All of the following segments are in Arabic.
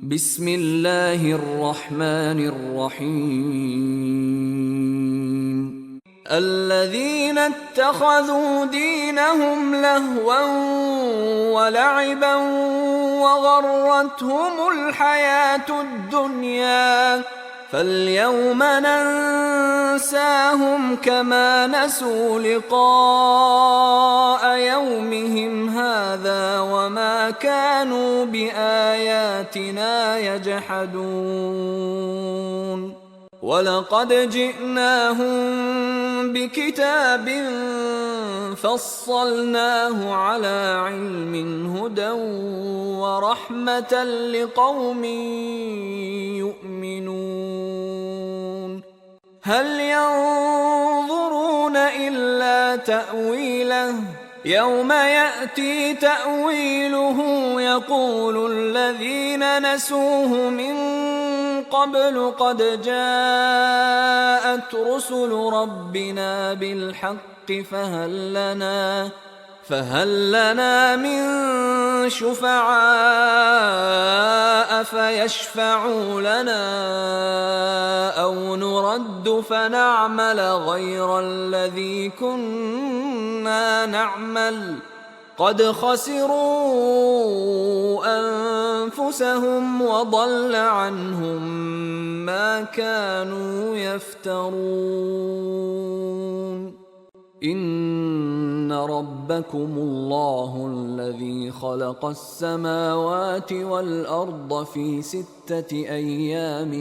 بسم الله الرحمن الرحيم الذين اتخذوا دينهم لهوا ولعبا وغرتهم الحياة الدنيا فاليوم ننساهم كما نسوا لقاء يومهم هذا وما كانوا بآياتنا يجحدون ولقد جئناهم بكتاب فصلناه على علم هدى ورحمة لقوم يؤمنون هل ينظرون إلا تأويله يوم يأتي تأويله يقول الذين نسوه من قبل قد جاءت رسل ربنا بالحق فهل لنا من شفعاء فيشفعوا لنا أو نرد فنعمل غير الذي كنا نعمل قد خسروا أنفسهم وضل عنهم ما كانوا يفترون إن ربكم الله الذي خلق السماوات والأرض في 6 أيام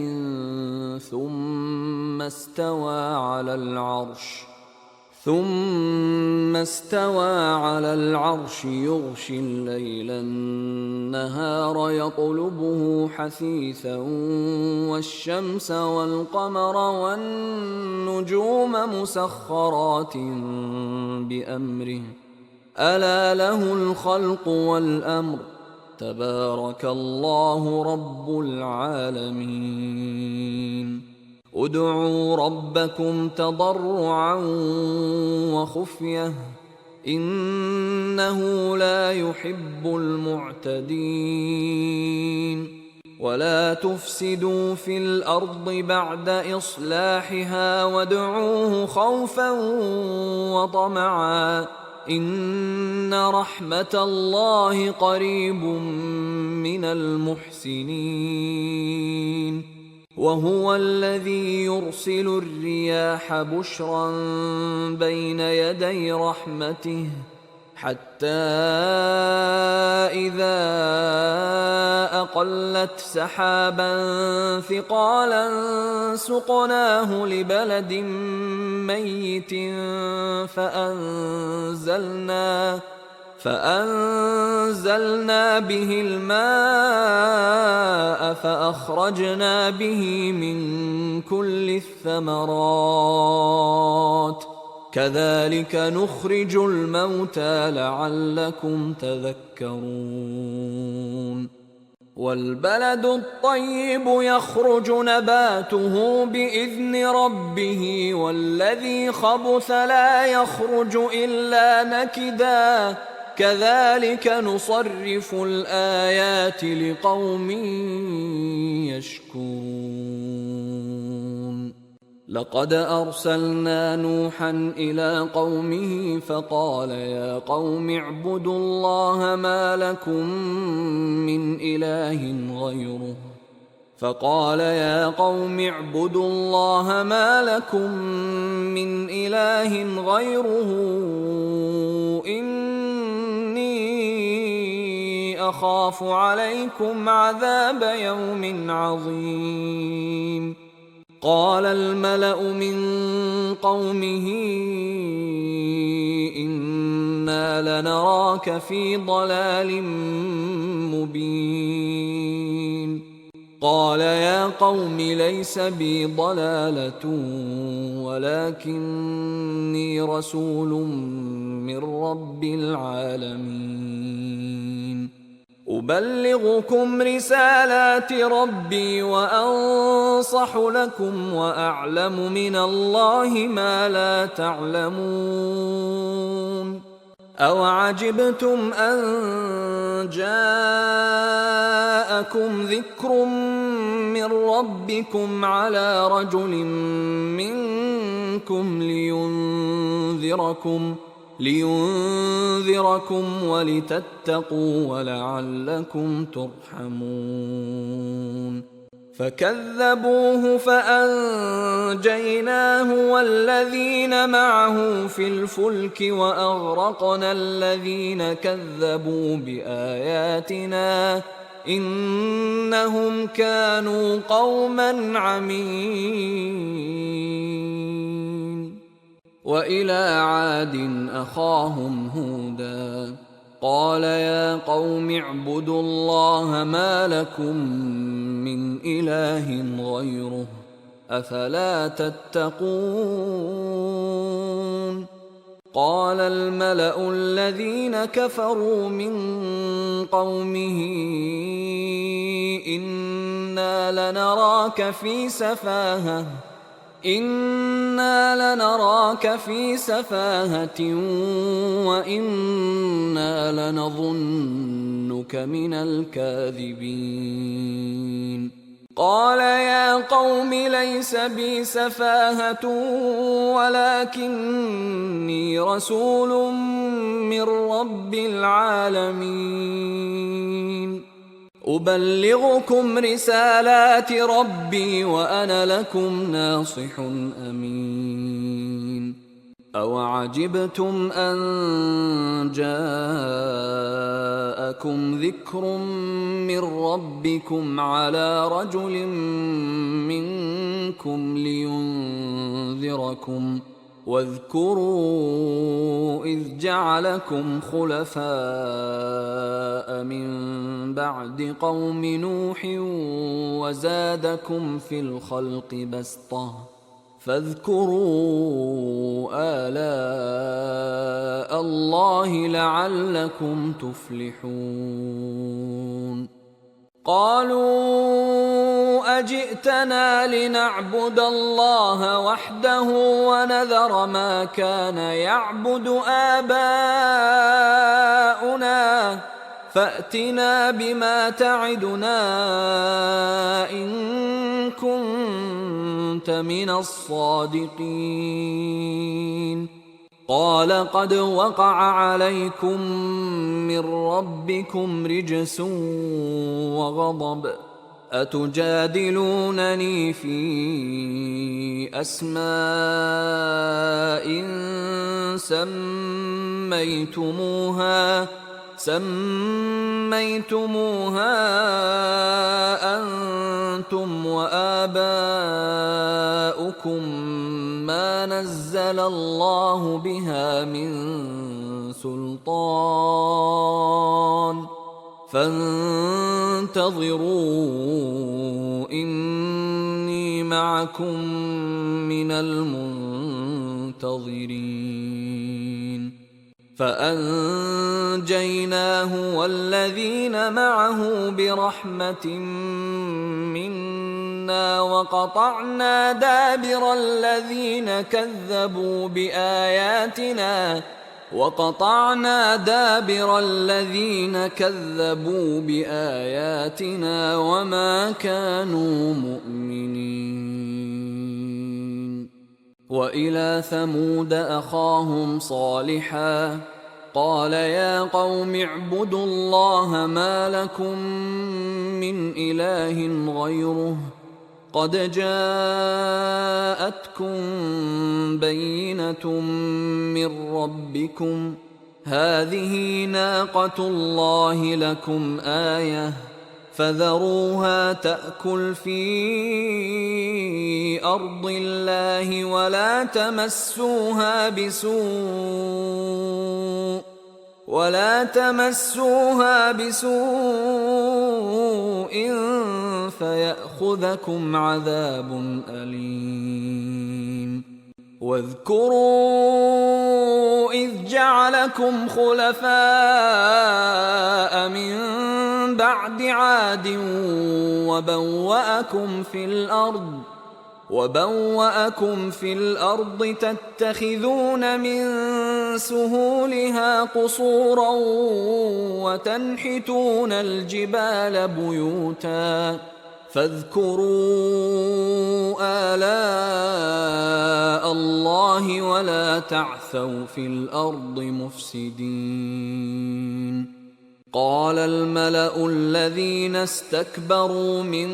ثم استوى على العرش يغشي الليل النهار يطلبه حثيثا والشمس والقمر والنجوم مسخرات بأمره ألا له الخلق والأمر تبارك الله رب العالمين ادعوا ربكم تضرعا وخفية إنه لا يحب المعتدين ولا تفسدوا في الأرض بعد إصلاحها وادعوه خوفا وطمعا إن رحمة الله قريب من المحسنين وهو الذي يرسل الرياح بشرا بين يدي رحمته حتى إذا أقلت سحابا ثقالا سقناه لبلد ميت فأنزلنا به الماء فأخرجنا به من كل الثمرات كذلك نخرج الموتى لعلكم تذكرون والبلد الطيب يخرج نباته بإذن ربه والذي خبث لا يخرج إلا نكدا كذلك نصرف الآيات لقوم يشكرون لقد أرسلنا نوحا إلى قومه فقال يا قوم اعبدوا الله ما لكم من إله غيره إني أخاف عليكم عذاب يوم عظيم قال الملأ من قومه إنا لنراك في ضلال مبين قال يا قوم ليس بي ضلالة ولكني رسول من رب العالمين أبلغكم رسالات ربي وأنصح لكم وأعلم من الله ما لا تعلمون أَوَعَجِبْتُمْ أَن جَاءَكُمْ ذِكْرٌ مِّن رَّبِّكُمْ عَلَىٰ رَجُلٍ مِّنكُمْ لِيُنذِرَكُمْ وَلِتَتَّقُوا وَلَعَلَّكُمْ تُرْحَمُونَ فَكَذَّبُوهُ فَأَنجَيْنَاهُ وَالَّذِينَ معه في الْفُلْكِ وَأَغْرَقْنَا الَّذِينَ كَذَّبُوا بِآيَاتِنَا ۚ إِنَّهُمْ كَانُوا قَوْمًا عَمِينَ وَإِلَىٰ عَادٍ أَخَاهُمْ هُودًا قَالَ يَا قَوْمِ اعْبُدُوا اللَّهَ مَا لَكُم مِّنْ إِلَٰهٍ غَيْرُهُ ۖ أَفَلَا تَتَّقُونَ قَالَ الْمَلَأُ الَّذِينَ كَفَرُوا مِن قَوْمِهِ إِنَّا لَنَرَاكَ فِي سَفَاهَةٍ وَإِنَّا لَنَظُنُّكَ مِنَ الْكَاذِبِينَ قَالَ يَا قَوْمِ لَيْسَ بِي سَفَاهَةٌ وَلَٰكِنِّي رَسُولٌ مِّن رَّبِّ الْعَالَمِينَ أُبَلِّغُكُمْ رِسَالَاتِ رَبِّي وَأَنَا لَكُمْ نَاصِحٌ أَمِينٌ أَوَعَجِبْتُمْ أَن جَاءَكُمْ ذِكْرٌ مِّن رَّبِّكُمْ عَلَىٰ رَجُلٍ مِّنكُمْ لِيُنذِرَكُمْ ۖ وَاذْكُرُوا إِذْ جَعَلَكُمْ خُلَفَاءَ مِن بَعْدِ قَوْمِ نُوحٍ وَزَادَكُمْ فِي الْخَلْقِ بَسْطَةً ۖ فاذكروا آلاء الله لعلكم تفلحون قالوا أجئتنا لنعبد الله وحده ونذر ما كان يعبد آباؤنا فأتنا بما تعدنا إن كنت من الصادقين قال قد وقع عليكم من ربكم رجس وغضب أتجادلونني في أسماء سميتموها أنتم وآباؤكم ما نزل الله بها من سلطان فانتظروا إني معكم من المنتظرين فأنجيناه والذين معه برحمة منا وقطعنا دابر الذين كذبوا بآياتنا وما كانوا مؤمنين وإلى ثمود أخاهم صالحا قال يا قوم اعبدوا الله ما لكم من إله غيره قد جاءتكم بينة من ربكم هذه ناقة الله لكم آية فذروها تأكل في أرض الله ولا تمسوها بسوء فيأخذكم عذاب أليم واذكروا إذ جعلكم خلفاء من بعد عاد وبوأكم في الأرض تتخذون من سهولها قصورا وتنحتون الجبال بيوتا فاذكروا آلاء الله ولا تعثوا في الأرض مفسدين. قال الملأ الذين استكبروا من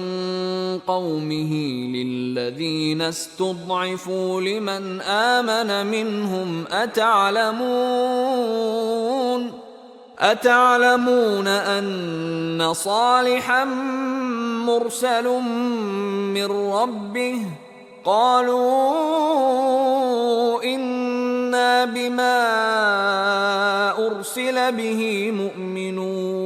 قومه للذين استضعفوا لمن آمن منهم أتعلمون أن صالحا مرسل من ربه؟ قالوا إنا بما أرسل به مؤمنون.